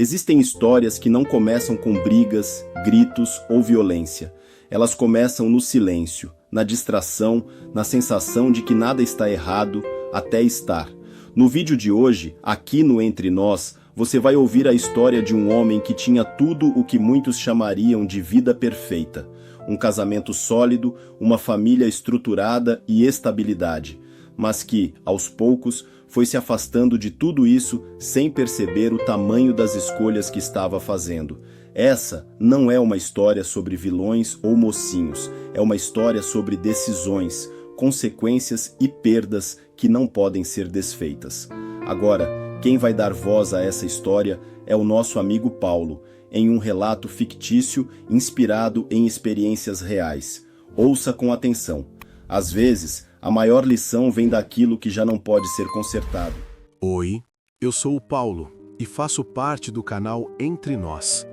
Existem histórias que não começam com brigas, gritos ou violência. Elas começam no silêncio, na distração, na sensação de que nada está errado, até estar. No vídeo de hoje, aqui no Entre Nós, você vai ouvir a história de um homem que tinha tudo o que muitos chamariam de vida perfeita. Um casamento sólido, uma família estruturada e estabilidade, mas que, aos poucos, foi se afastando de tudo isso sem perceber o tamanho das escolhas que estava fazendo. Essa não é uma história sobre vilões ou mocinhos, é uma história sobre decisões, consequências e perdas que não podem ser desfeitas. Agora, quem vai dar voz a essa história é o nosso amigo Paulo, em um relato fictício inspirado em experiências reais. Ouça com atenção. Às vezes, a maior lição vem daquilo que já não pode ser consertado. Oi, eu sou o Paulo e faço parte do canal Entre Nós.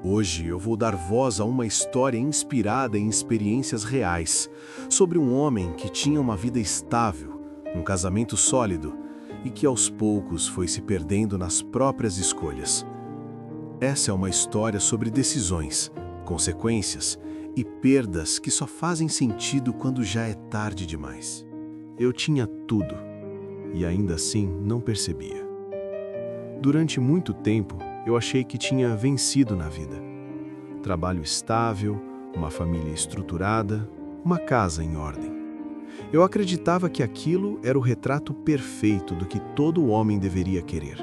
Hoje eu vou dar voz a uma história inspirada em experiências reais, sobre um homem que tinha uma vida estável, um casamento sólido e que aos poucos foi se perdendo nas próprias escolhas. Essa é uma história sobre decisões, consequências e perdas que só fazem sentido quando já é tarde demais. Eu tinha tudo e ainda assim não percebia. Durante muito tempo, eu achei que tinha vencido na vida. Trabalho estável, uma família estruturada, uma casa em ordem. Eu acreditava que aquilo era o retrato perfeito do que todo homem deveria querer.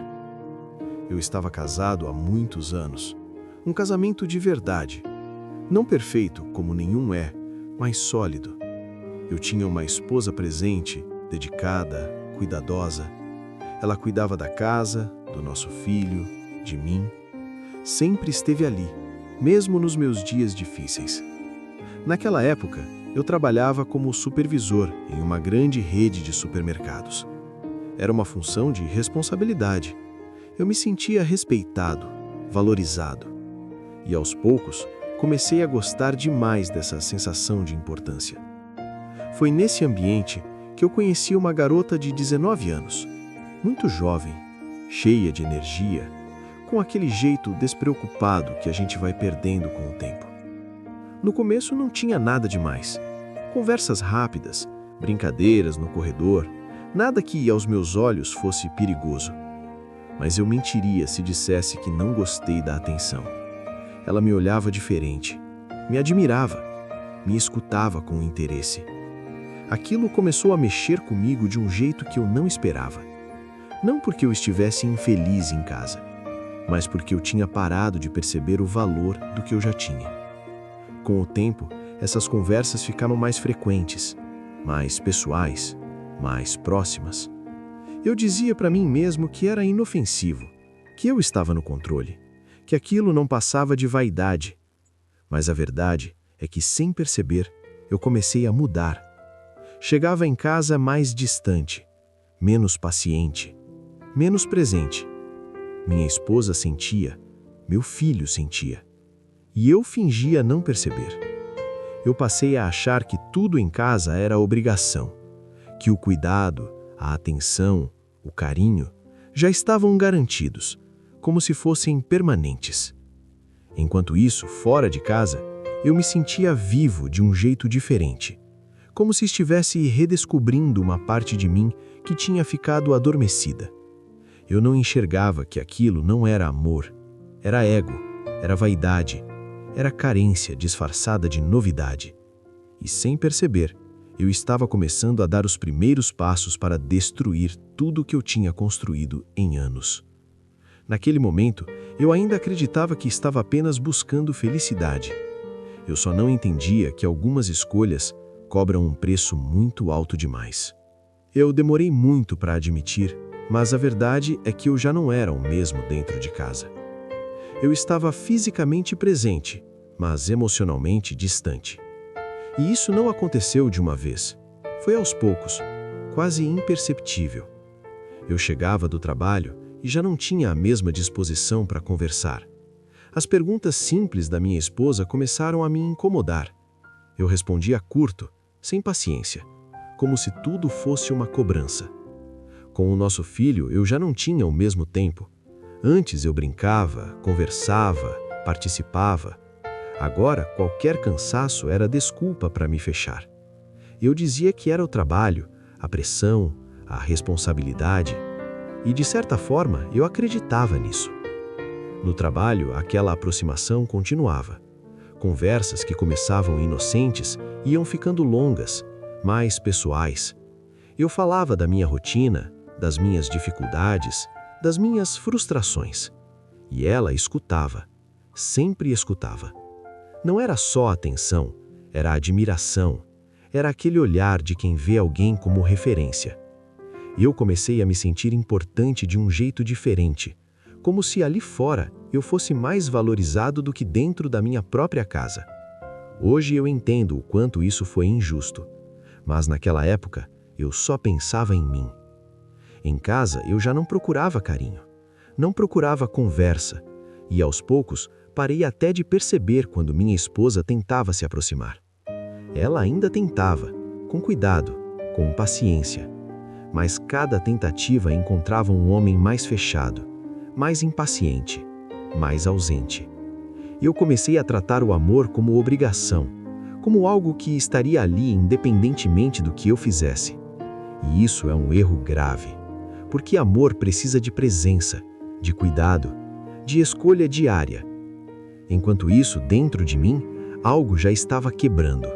Eu estava casado há muitos anos, um casamento de verdade. Não perfeito, como nenhum é, mas sólido. Eu tinha uma esposa presente, dedicada, cuidadosa. Ela cuidava da casa, do nosso filho, de mim. Sempre esteve ali, mesmo nos meus dias difíceis. Naquela época, eu trabalhava como supervisor em uma grande rede de supermercados. Era uma função de responsabilidade. Eu me sentia respeitado, valorizado. E aos poucos, comecei a gostar demais dessa sensação de importância. Foi nesse ambiente que eu conheci uma garota de 19 anos, muito jovem, cheia de energia, com aquele jeito despreocupado que a gente vai perdendo com o tempo. No começo não tinha nada demais. Conversas rápidas, brincadeiras no corredor, nada que aos meus olhos fosse perigoso. Mas eu mentiria se dissesse que não gostei da atenção. Ela me olhava diferente, me admirava, me escutava com interesse. Aquilo começou a mexer comigo de um jeito que eu não esperava. Não porque eu estivesse infeliz em casa, mas porque eu tinha parado de perceber o valor do que eu já tinha. Com o tempo, essas conversas ficaram mais frequentes, mais pessoais, mais próximas. Eu dizia para mim mesmo que era inofensivo, que eu estava no controle, que aquilo não passava de vaidade. Mas a verdade é que, sem perceber, eu comecei a mudar. Chegava em casa mais distante, menos paciente, menos presente. Minha esposa sentia, meu filho sentia. E eu fingia não perceber. Eu passei a achar que tudo em casa era obrigação, que o cuidado, a atenção, o carinho já estavam garantidos, como se fossem permanentes. Enquanto isso, fora de casa, eu me sentia vivo de um jeito diferente, como se estivesse redescobrindo uma parte de mim que tinha ficado adormecida. Eu não enxergava que aquilo não era amor, era ego, era vaidade, era carência disfarçada de novidade. E sem perceber, eu estava começando a dar os primeiros passos para destruir tudo que eu tinha construído em anos. Naquele momento, eu ainda acreditava que estava apenas buscando felicidade. Eu só não entendia que algumas escolhas cobram um preço muito alto demais. Eu demorei muito para admitir, mas a verdade é que eu já não era o mesmo dentro de casa. Eu estava fisicamente presente, mas emocionalmente distante. E isso não aconteceu de uma vez. Foi aos poucos, quase imperceptível. Eu chegava do trabalho e já não tinha a mesma disposição para conversar. As perguntas simples da minha esposa começaram a me incomodar. Eu respondia curto, sem paciência, como se tudo fosse uma cobrança. Com o nosso filho, eu já não tinha o mesmo tempo. Antes eu brincava, conversava, participava. Agora, qualquer cansaço era desculpa para me fechar. Eu dizia que era o trabalho, a pressão, a responsabilidade. E, de certa forma, eu acreditava nisso. No trabalho, aquela aproximação continuava. Conversas que começavam inocentes iam ficando longas, mais pessoais. Eu falava da minha rotina, das minhas dificuldades, das minhas frustrações. E ela escutava, sempre escutava. Não era só atenção, era admiração, era aquele olhar de quem vê alguém como referência. Eu comecei a me sentir importante de um jeito diferente, como se ali fora eu fosse mais valorizado do que dentro da minha própria casa. Hoje eu entendo o quanto isso foi injusto, mas naquela época eu só pensava em mim. Em casa eu já não procurava carinho, não procurava conversa, e aos poucos parei até de perceber quando minha esposa tentava se aproximar. Ela ainda tentava, com cuidado, com paciência, mas cada tentativa encontrava um homem mais fechado, mais impaciente, mais ausente. Eu comecei a tratar o amor como obrigação, como algo que estaria ali independentemente do que eu fizesse. E isso é um erro grave, porque amor precisa de presença, de cuidado, de escolha diária. Enquanto isso, dentro de mim, algo já estava quebrando.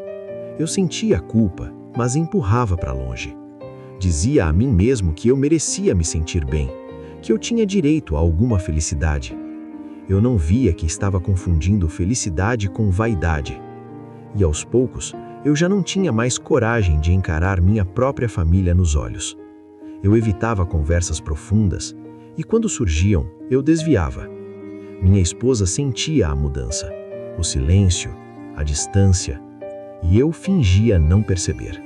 Eu sentia a culpa, mas empurrava para longe. Dizia a mim mesmo que eu merecia me sentir bem, que eu tinha direito a alguma felicidade. Eu não via que estava confundindo felicidade com vaidade. E aos poucos, eu já não tinha mais coragem de encarar minha própria família nos olhos. Eu evitava conversas profundas, e quando surgiam, eu desviava. Minha esposa sentia a mudança, o silêncio, a distância, e eu fingia não perceber.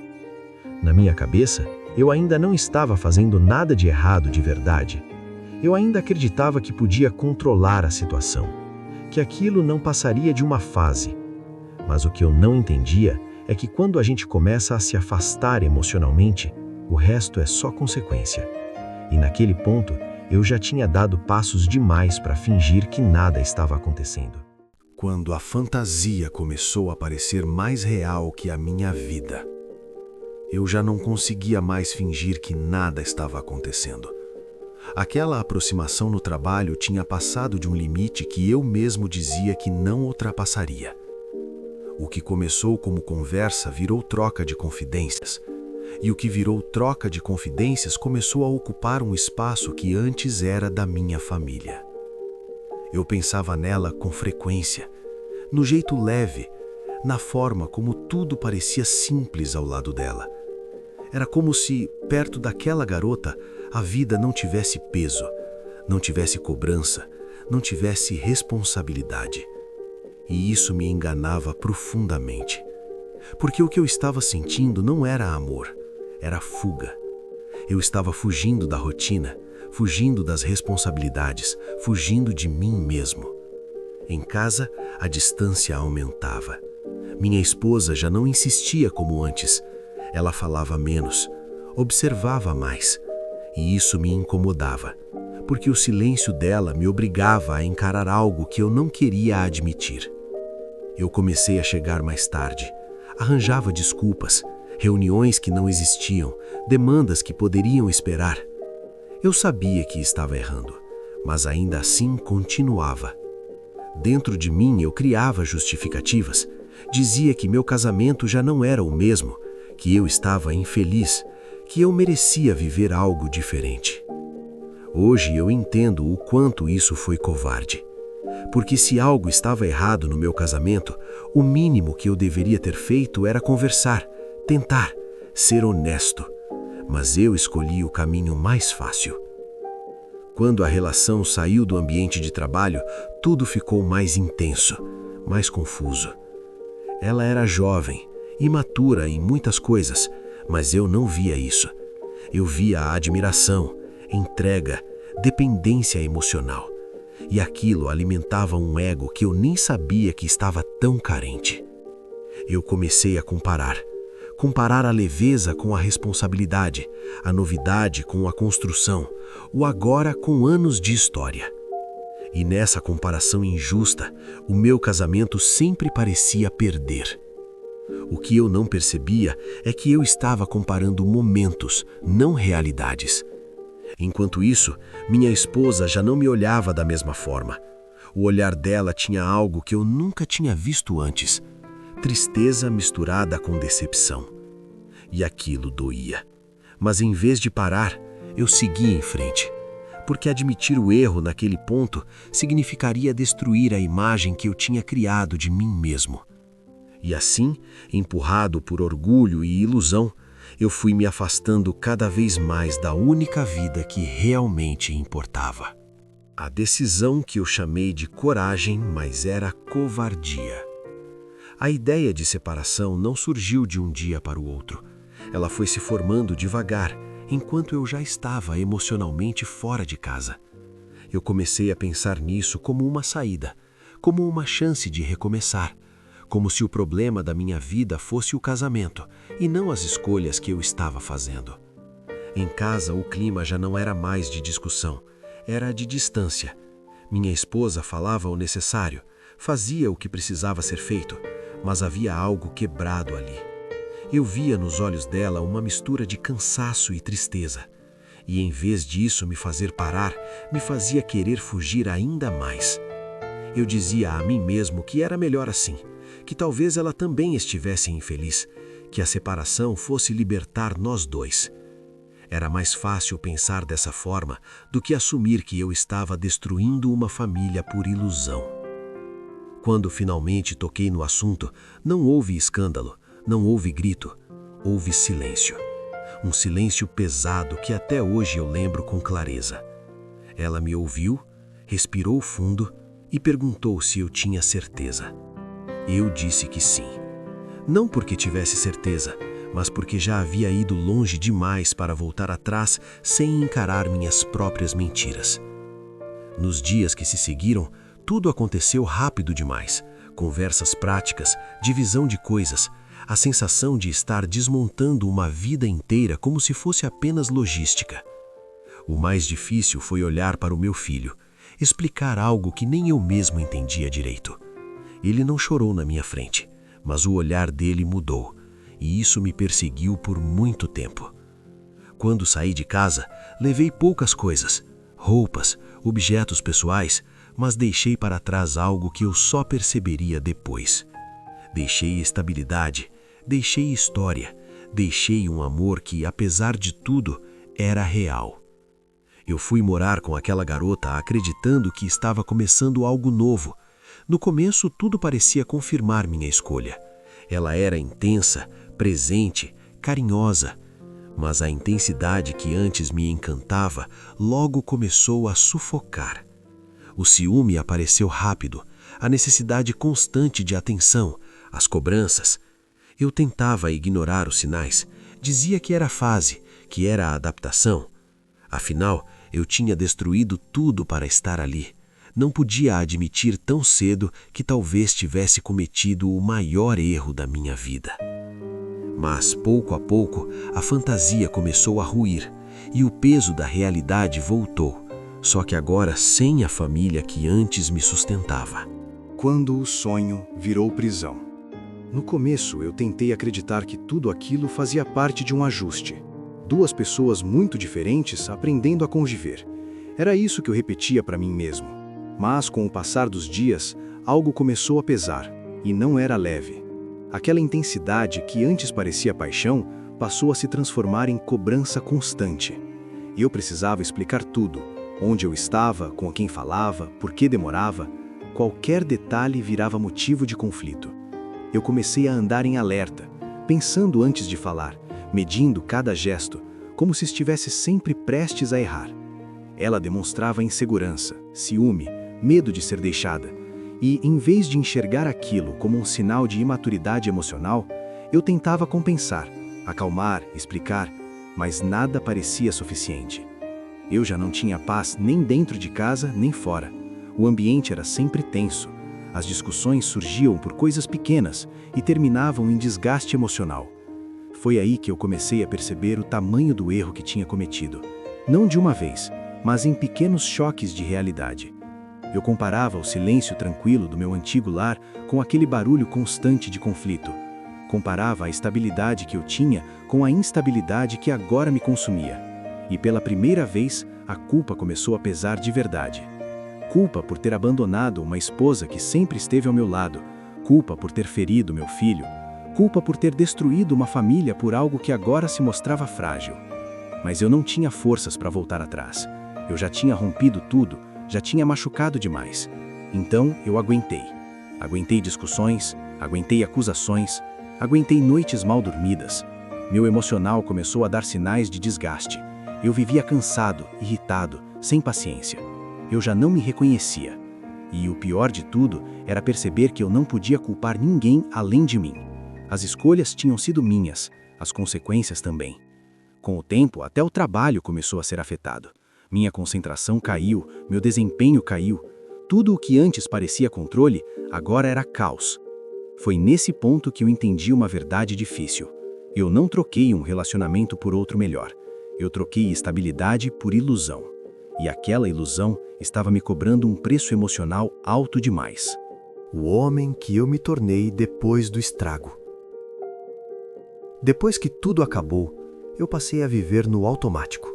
Na minha cabeça, eu ainda não estava fazendo nada de errado de verdade. Eu ainda acreditava que podia controlar a situação, que aquilo não passaria de uma fase. Mas o que eu não entendia é que quando a gente começa a se afastar emocionalmente, o resto é só consequência. E naquele ponto, eu já tinha dado passos demais para fingir que nada estava acontecendo. Quando a fantasia começou a parecer mais real que a minha vida, eu já não conseguia mais fingir que nada estava acontecendo. Aquela aproximação no trabalho tinha passado de um limite que eu mesmo dizia que não ultrapassaria. O que começou como conversa virou troca de confidências, e o que virou troca de confidências começou a ocupar um espaço que antes era da minha família. Eu pensava nela com frequência, no jeito leve, na forma como tudo parecia simples ao lado dela. Era como se, perto daquela garota, a vida não tivesse peso, não tivesse cobrança, não tivesse responsabilidade. E isso me enganava profundamente. Porque o que eu estava sentindo não era amor, era fuga. Eu estava fugindo da rotina, fugindo das responsabilidades, fugindo de mim mesmo. Em casa, a distância aumentava. Minha esposa já não insistia como antes. Ela falava menos, observava mais. E isso me incomodava, porque o silêncio dela me obrigava a encarar algo que eu não queria admitir. Eu comecei a chegar mais tarde, arranjava desculpas, reuniões que não existiam, demandas que poderiam esperar. Eu sabia que estava errando, mas ainda assim continuava. Dentro de mim eu criava justificativas, dizia que meu casamento já não era o mesmo, que eu estava infeliz, que eu merecia viver algo diferente. Hoje eu entendo o quanto isso foi covarde. Porque se algo estava errado no meu casamento, o mínimo que eu deveria ter feito era conversar, tentar, ser honesto. Mas eu escolhi o caminho mais fácil. Quando a relação saiu do ambiente de trabalho, tudo ficou mais intenso, mais confuso. Ela era jovem, imatura em muitas coisas, mas eu não via isso. Eu via a admiração, entrega, dependência emocional. E aquilo alimentava um ego que eu nem sabia que estava tão carente. Eu comecei a comparar a leveza com a responsabilidade, a novidade com a construção, o agora com anos de história. E nessa comparação injusta, o meu casamento sempre parecia perder. O que eu não percebia é que eu estava comparando momentos, não realidades. Enquanto isso, minha esposa já não me olhava da mesma forma. O olhar dela tinha algo que eu nunca tinha visto antes: tristeza misturada com decepção. E aquilo doía. Mas em vez de parar, eu segui em frente. Porque admitir o erro naquele ponto significaria destruir a imagem que eu tinha criado de mim mesmo. E assim, empurrado por orgulho e ilusão, eu fui me afastando cada vez mais da única vida que realmente importava. A decisão que eu chamei de coragem, mas era covardia. A ideia de separação não surgiu de um dia para o outro. Ela foi se formando devagar, enquanto eu já estava emocionalmente fora de casa. Eu comecei a pensar nisso como uma saída, como uma chance de recomeçar, como se o problema da minha vida fosse o casamento e não as escolhas que eu estava fazendo. Em casa, o clima já não era mais de discussão, era de distância. Minha esposa falava o necessário, fazia o que precisava ser feito, mas havia algo quebrado ali. Eu via nos olhos dela uma mistura de cansaço e tristeza. E em vez disso me fazer parar, me fazia querer fugir ainda mais. Eu dizia a mim mesmo que era melhor assim, que talvez ela também estivesse infeliz, que a separação fosse libertar nós dois. Era mais fácil pensar dessa forma do que assumir que eu estava destruindo uma família por ilusão. Quando finalmente toquei no assunto, não houve escândalo, não houve grito, houve silêncio. Um silêncio pesado que até hoje eu lembro com clareza. Ela me ouviu, respirou fundo e perguntou se eu tinha certeza. Eu disse que sim. Não porque tivesse certeza, mas porque já havia ido longe demais para voltar atrás sem encarar minhas próprias mentiras. Nos dias que se seguiram, tudo aconteceu rápido demais. Conversas práticas, divisão de coisas, a sensação de estar desmontando uma vida inteira como se fosse apenas logística. O mais difícil foi olhar para o meu filho, explicar algo que nem eu mesmo entendia direito. Ele não chorou na minha frente, mas o olhar dele mudou, e isso me perseguiu por muito tempo. Quando saí de casa, levei poucas coisas, roupas, objetos pessoais, mas deixei para trás algo que eu só perceberia depois. Deixei estabilidade, deixei história, deixei um amor que, apesar de tudo, era real. Eu fui morar com aquela garota acreditando que estava começando algo novo. No começo, tudo parecia confirmar minha escolha. Ela era intensa, presente, carinhosa. Mas a intensidade que antes me encantava logo começou a sufocar. O ciúme apareceu rápido, a necessidade constante de atenção, as cobranças. Eu tentava ignorar os sinais, dizia que era fase, que era a adaptação. Afinal, eu tinha destruído tudo para estar ali. Não podia admitir tão cedo que talvez tivesse cometido o maior erro da minha vida. Mas, pouco a pouco, a fantasia começou a ruir e o peso da realidade voltou, só que agora sem a família que antes me sustentava. Quando o sonho virou prisão. No começo, eu tentei acreditar que tudo aquilo fazia parte de um ajuste. Duas pessoas muito diferentes aprendendo a conviver. Era isso que eu repetia para mim mesmo. Mas, com o passar dos dias, algo começou a pesar, e não era leve. Aquela intensidade que antes parecia paixão passou a se transformar em cobrança constante. Eu precisava explicar tudo: onde eu estava, com quem falava, por que demorava. Qualquer detalhe virava motivo de conflito. Eu comecei a andar em alerta, pensando antes de falar, medindo cada gesto, como se estivesse sempre prestes a errar. Ela demonstrava insegurança, ciúme, medo de ser deixada. E, em vez de enxergar aquilo como um sinal de imaturidade emocional, eu tentava compensar, acalmar, explicar, mas nada parecia suficiente. Eu já não tinha paz nem dentro de casa, nem fora. O ambiente era sempre tenso. As discussões surgiam por coisas pequenas e terminavam em desgaste emocional. Foi aí que eu comecei a perceber o tamanho do erro que tinha cometido. Não de uma vez, mas em pequenos choques de realidade. Eu comparava o silêncio tranquilo do meu antigo lar com aquele barulho constante de conflito. Comparava a estabilidade que eu tinha com a instabilidade que agora me consumia. E pela primeira vez, a culpa começou a pesar de verdade. Culpa por ter abandonado uma esposa que sempre esteve ao meu lado. Culpa por ter ferido meu filho. Culpa por ter destruído uma família por algo que agora se mostrava frágil. Mas eu não tinha forças para voltar atrás. Eu já tinha rompido tudo, já tinha machucado demais. Então eu aguentei. Aguentei discussões, aguentei acusações, aguentei noites mal dormidas. Meu emocional começou a dar sinais de desgaste. Eu vivia cansado, irritado, sem paciência. Eu já não me reconhecia. E o pior de tudo era perceber que eu não podia culpar ninguém além de mim. As escolhas tinham sido minhas, as consequências também. Com o tempo, até o trabalho começou a ser afetado. Minha concentração caiu, meu desempenho caiu. Tudo o que antes parecia controle, agora era caos. Foi nesse ponto que eu entendi uma verdade difícil. Eu não troquei um relacionamento por outro melhor. Eu troquei estabilidade por ilusão. E aquela ilusão estava me cobrando um preço emocional alto demais. O homem que eu me tornei depois do estrago. Depois que tudo acabou, eu passei a viver no automático.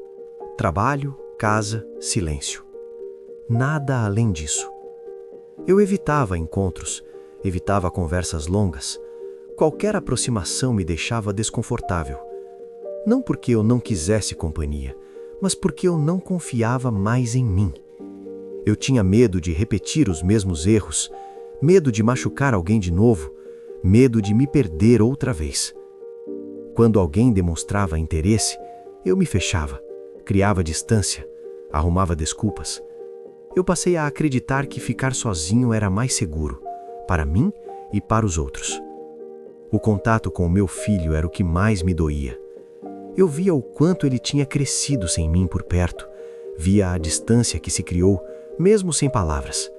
Trabalho, casa, silêncio. Nada além disso. Eu evitava encontros, evitava conversas longas. Qualquer aproximação me deixava desconfortável. Não porque eu não quisesse companhia, mas porque eu não confiava mais em mim. Eu tinha medo de repetir os mesmos erros, medo de machucar alguém de novo, medo de me perder outra vez. Quando alguém demonstrava interesse, eu me fechava, criava distância, arrumava desculpas. Eu passei a acreditar que ficar sozinho era mais seguro, para mim e para os outros. O contato com o meu filho era o que mais me doía. Eu via o quanto ele tinha crescido sem mim por perto, via a distância que se criou, mesmo sem palavras.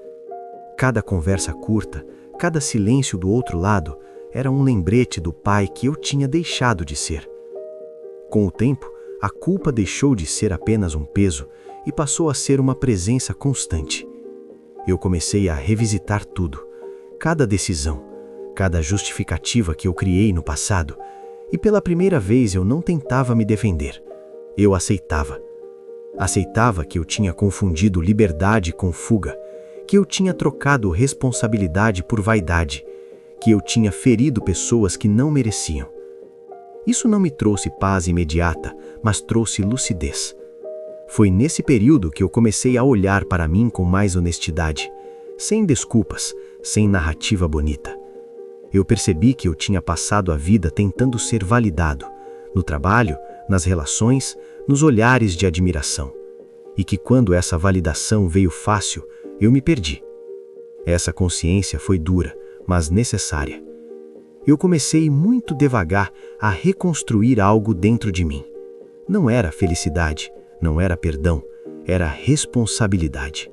Cada conversa curta, cada silêncio do outro lado, era um lembrete do pai que eu tinha deixado de ser. Com o tempo, a culpa deixou de ser apenas um peso e passou a ser uma presença constante. Eu comecei a revisitar tudo, cada decisão, cada justificativa que eu criei no passado, e pela primeira vez eu não tentava me defender. Eu aceitava. Aceitava que eu tinha confundido liberdade com fuga, que eu tinha trocado responsabilidade por vaidade, que eu tinha ferido pessoas que não mereciam. Isso não me trouxe paz imediata, mas trouxe lucidez. Foi nesse período que eu comecei a olhar para mim com mais honestidade, sem desculpas, sem narrativa bonita. Eu percebi que eu tinha passado a vida tentando ser validado, no trabalho, nas relações, nos olhares de admiração. E que quando essa validação veio fácil, eu me perdi. Essa consciência foi dura, mas necessária. Eu comecei muito devagar a reconstruir algo dentro de mim. Não era felicidade, não era perdão, era responsabilidade.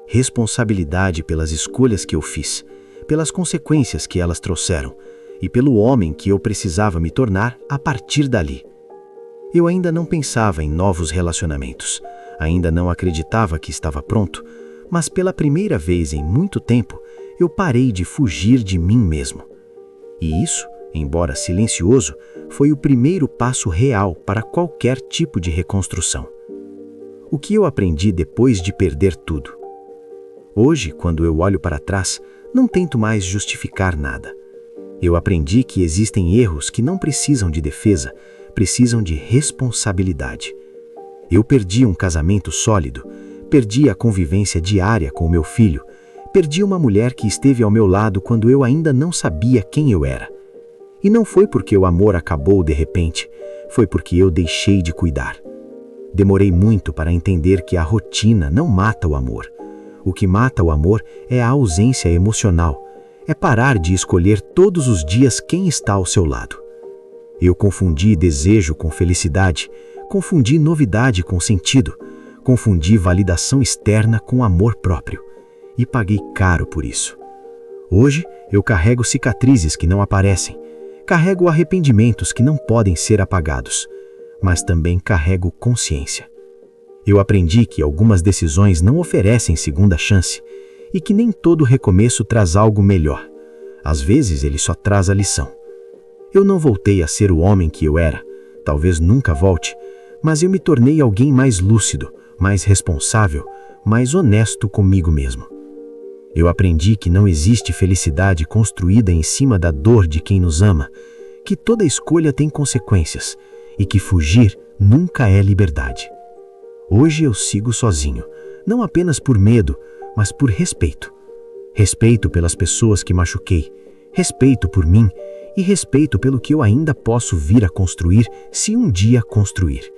Responsabilidade pelas escolhas que eu fiz, pelas consequências que elas trouxeram e pelo homem que eu precisava me tornar a partir dali. Eu ainda não pensava em novos relacionamentos, ainda não acreditava que estava pronto, mas pela primeira vez em muito tempo, eu parei de fugir de mim mesmo. E isso, embora silencioso, foi o primeiro passo real para qualquer tipo de reconstrução. O que eu aprendi depois de perder tudo? Hoje, quando eu olho para trás, não tento mais justificar nada. Eu aprendi que existem erros que não precisam de defesa, precisam de responsabilidade. Eu perdi um casamento sólido, perdi a convivência diária com o meu filho, perdi uma mulher que esteve ao meu lado quando eu ainda não sabia quem eu era. E não foi porque o amor acabou de repente, foi porque eu deixei de cuidar. Demorei muito para entender que a rotina não mata o amor. O que mata o amor é a ausência emocional, é parar de escolher todos os dias quem está ao seu lado. Eu confundi desejo com felicidade, confundi novidade com sentido, confundi validação externa com amor próprio. E paguei caro por isso. Hoje, eu carrego cicatrizes que não aparecem, carrego arrependimentos que não podem ser apagados, mas também carrego consciência. Eu aprendi que algumas decisões não oferecem segunda chance e que nem todo recomeço traz algo melhor. Às vezes ele só traz a lição. Eu não voltei a ser o homem que eu era, talvez nunca volte, mas eu me tornei alguém mais lúcido, mais responsável, mais honesto comigo mesmo. Eu aprendi que não existe felicidade construída em cima da dor de quem nos ama, que toda escolha tem consequências e que fugir nunca é liberdade. Hoje eu sigo sozinho, não apenas por medo, mas por respeito. Respeito pelas pessoas que machuquei, respeito por mim e respeito pelo que eu ainda posso vir a construir se um dia construir.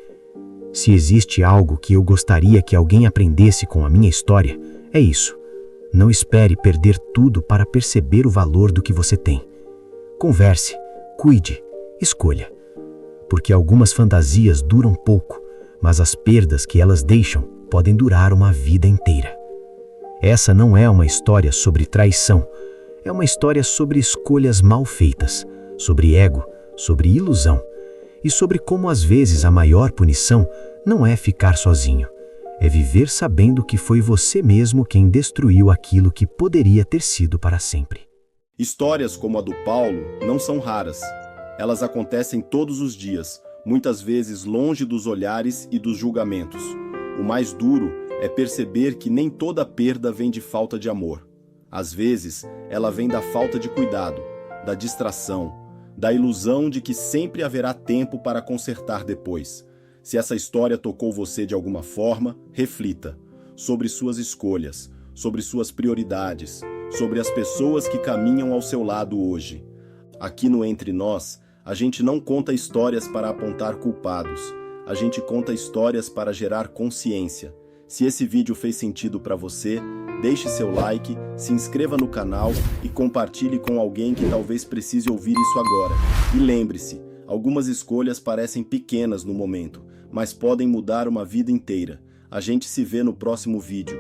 Se existe algo que eu gostaria que alguém aprendesse com a minha história, é isso. Não espere perder tudo para perceber o valor do que você tem. Converse, cuide, escolha. Porque algumas fantasias duram pouco, mas as perdas que elas deixam podem durar uma vida inteira. Essa não é uma história sobre traição, é uma história sobre escolhas mal feitas, sobre ego, sobre ilusão e sobre como às vezes a maior punição não é ficar sozinho, é viver sabendo que foi você mesmo quem destruiu aquilo que poderia ter sido para sempre. Histórias como a do Paulo não são raras. Elas acontecem todos os dias, muitas vezes longe dos olhares e dos julgamentos. O mais duro é perceber que nem toda perda vem de falta de amor. Às vezes, ela vem da falta de cuidado, da distração, da ilusão de que sempre haverá tempo para consertar depois. Se essa história tocou você de alguma forma, reflita sobre suas escolhas, sobre suas prioridades, sobre as pessoas que caminham ao seu lado hoje. Aqui no Entre Nós, a gente não conta histórias para apontar culpados, a gente conta histórias para gerar consciência. Se esse vídeo fez sentido para você, deixe seu like, se inscreva no canal e compartilhe com alguém que talvez precise ouvir isso agora. E lembre-se, algumas escolhas parecem pequenas no momento, mas podem mudar uma vida inteira. A gente se vê no próximo vídeo.